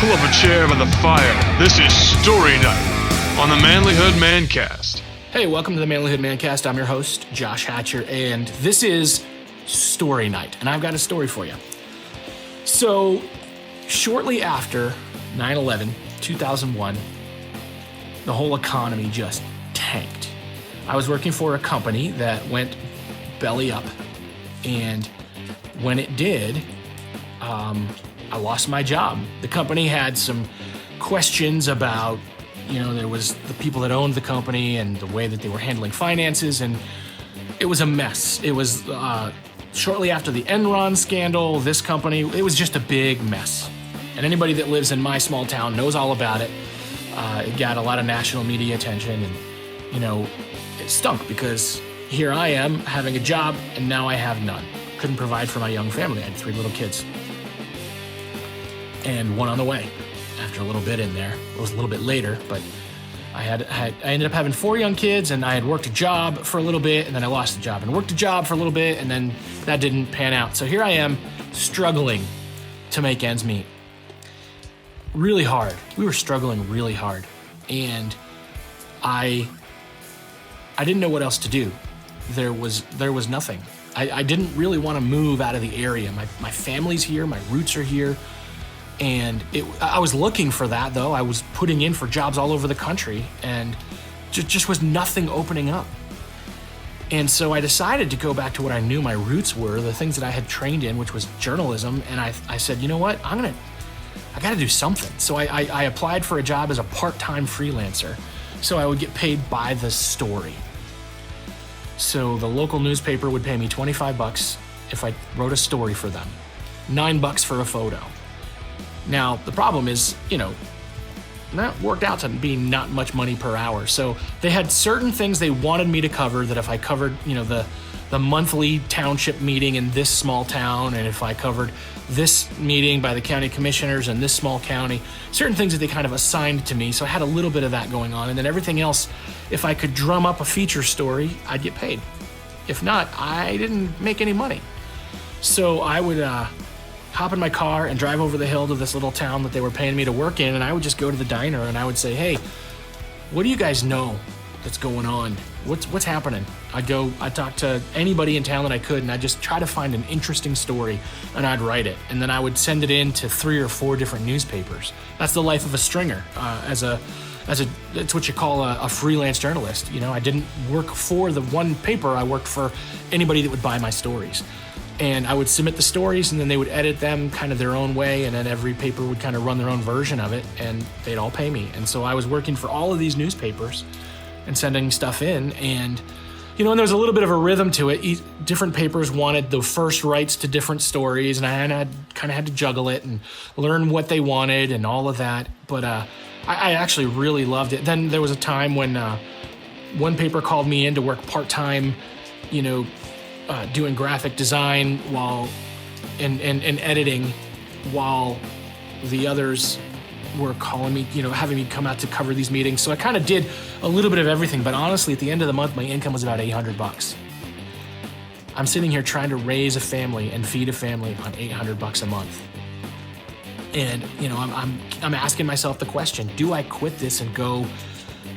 Pull up a chair by the fire. This is Story Night on the Manlihood Mancast. Hey, welcome to the Manlihood Mancast. I'm your host, Josh Hatcher, and this is Story Night, and I've got a story for you. So, shortly after 9/11, 2001, the whole economy just tanked. I was working for a company that went belly up, and when it did, I lost my job. The company had some questions about, there was the people that owned the company and the way that they were handling finances, and it was a mess. It was shortly after the Enron scandal, this company, it was just a big mess. And anybody that lives in my small town knows all about it. It got a lot of national media attention, and, it stunk because here I am having a job and now I have none. Couldn't provide for my young family. I had 3 little kids. And one on the way. After a little bit in there, it was a little bit later, but I ended up having 4 young kids, and I had worked a job for a little bit, and then I lost the job, and worked a job for a little bit, and then that didn't pan out. So here I am, struggling to make ends meet. Really hard. We were struggling really hard, and I didn't know what else to do. There was nothing. I didn't really want to move out of the area. My family's here, my roots are here. And I was looking for that, though. I was putting in for jobs all over the country, and just was nothing opening up. And so I decided to go back to what I knew my roots were, the things that I had trained in, which was journalism. And I said, you know what? I got to do something. So I applied for a job as a part-time freelancer, so I would get paid by the story. So the local newspaper would pay me $25 if I wrote a story for them, $9 for a photo. Now, the problem is, that worked out to be not much money per hour. So they had certain things they wanted me to cover, that if I covered, the monthly township meeting in this small town, and if I covered this meeting by the county commissioners in this small county, certain things that they kind of assigned to me. So I had a little bit of that going on. And then everything else, if I could drum up a feature story, I'd get paid. If not, I didn't make any money. So I would, hop in my car and drive over the hill to this little town that they were paying me to work in, and I would just go to the diner and I would say, hey, what do you guys know that's going on? What's happening? I'd talk to anybody in town that I could, and I'd just try to find an interesting story, and I'd write it. And then I would send it in to 3 or 4 different newspapers. That's the life of a stringer. That's what you call a freelance journalist. I didn't work for the one paper. I worked for anybody that would buy my stories. And I would submit the stories, and then they would edit them kind of their own way, and then every paper would kind of run their own version of it, and they'd all pay me. And so I was working for all of these newspapers and sending stuff in, and and there was a little bit of a rhythm to it. Different papers wanted the first rights to different stories, and I kind of had to juggle it and learn what they wanted and all of that. But I actually really loved it. Then there was a time when one paper called me in to work part-time, doing graphic design and editing, while the others were calling me, having me come out to cover these meetings. So I kind of did a little bit of everything, but honestly, at the end of the month, my income was about $800. I'm sitting here trying to raise a family and feed a family on $800 a month. And, I'm asking myself the question, do I quit this and go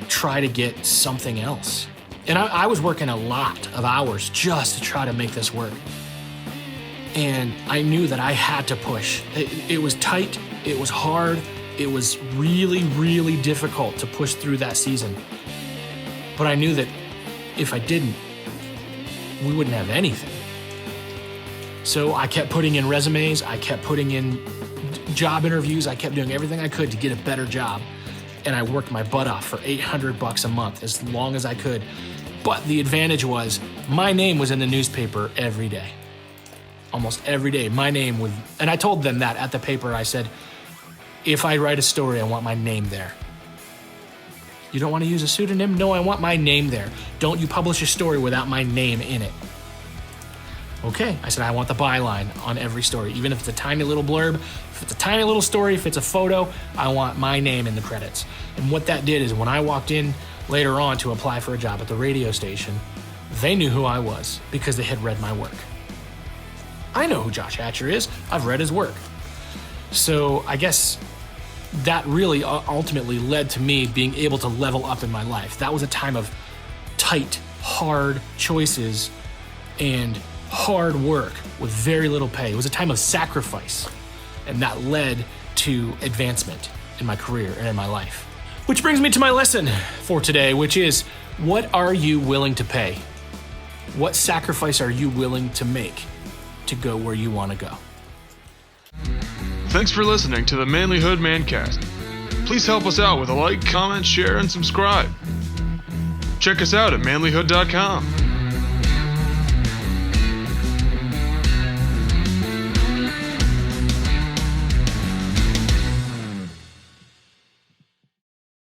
try to get something else? And I was working a lot of hours just to try to make this work. And I knew that I had to push. It was tight. It was hard. It was really, really difficult to push through that season. But I knew that if I didn't, we wouldn't have anything. So I kept putting in resumes. I kept putting in job interviews. I kept doing everything I could to get a better job. And I worked my butt off for $800 a month as long as I could. But the advantage was my name was in the newspaper every day. Almost every day, my name would, and I told them that at the paper. I said, if I write a story, I want my name there. You don't want to use a pseudonym? No, I want my name there. Don't you publish a story without my name in it. Okay, I said, I want the byline on every story, even if it's a tiny little blurb, if it's a tiny little story, if it's a photo, I want my name in the credits. And what that did is when I walked in later on to apply for a job at the radio station, they knew who I was because they had read my work. I know who Josh Hatcher is. I've read his work. So I guess that really ultimately led to me being able to level up in my life. That was a time of tight, hard choices and hard work with very little pay. It was a time of sacrifice, and that led to advancement in my career and in my life. Which brings me to my lesson for today, which is, what are you willing to pay? What sacrifice are you willing to make to go where you want to go? Thanks for listening to the Manlihood Mancast. Please help us out with a like, comment, share, and subscribe. Check us out at manlihood.com.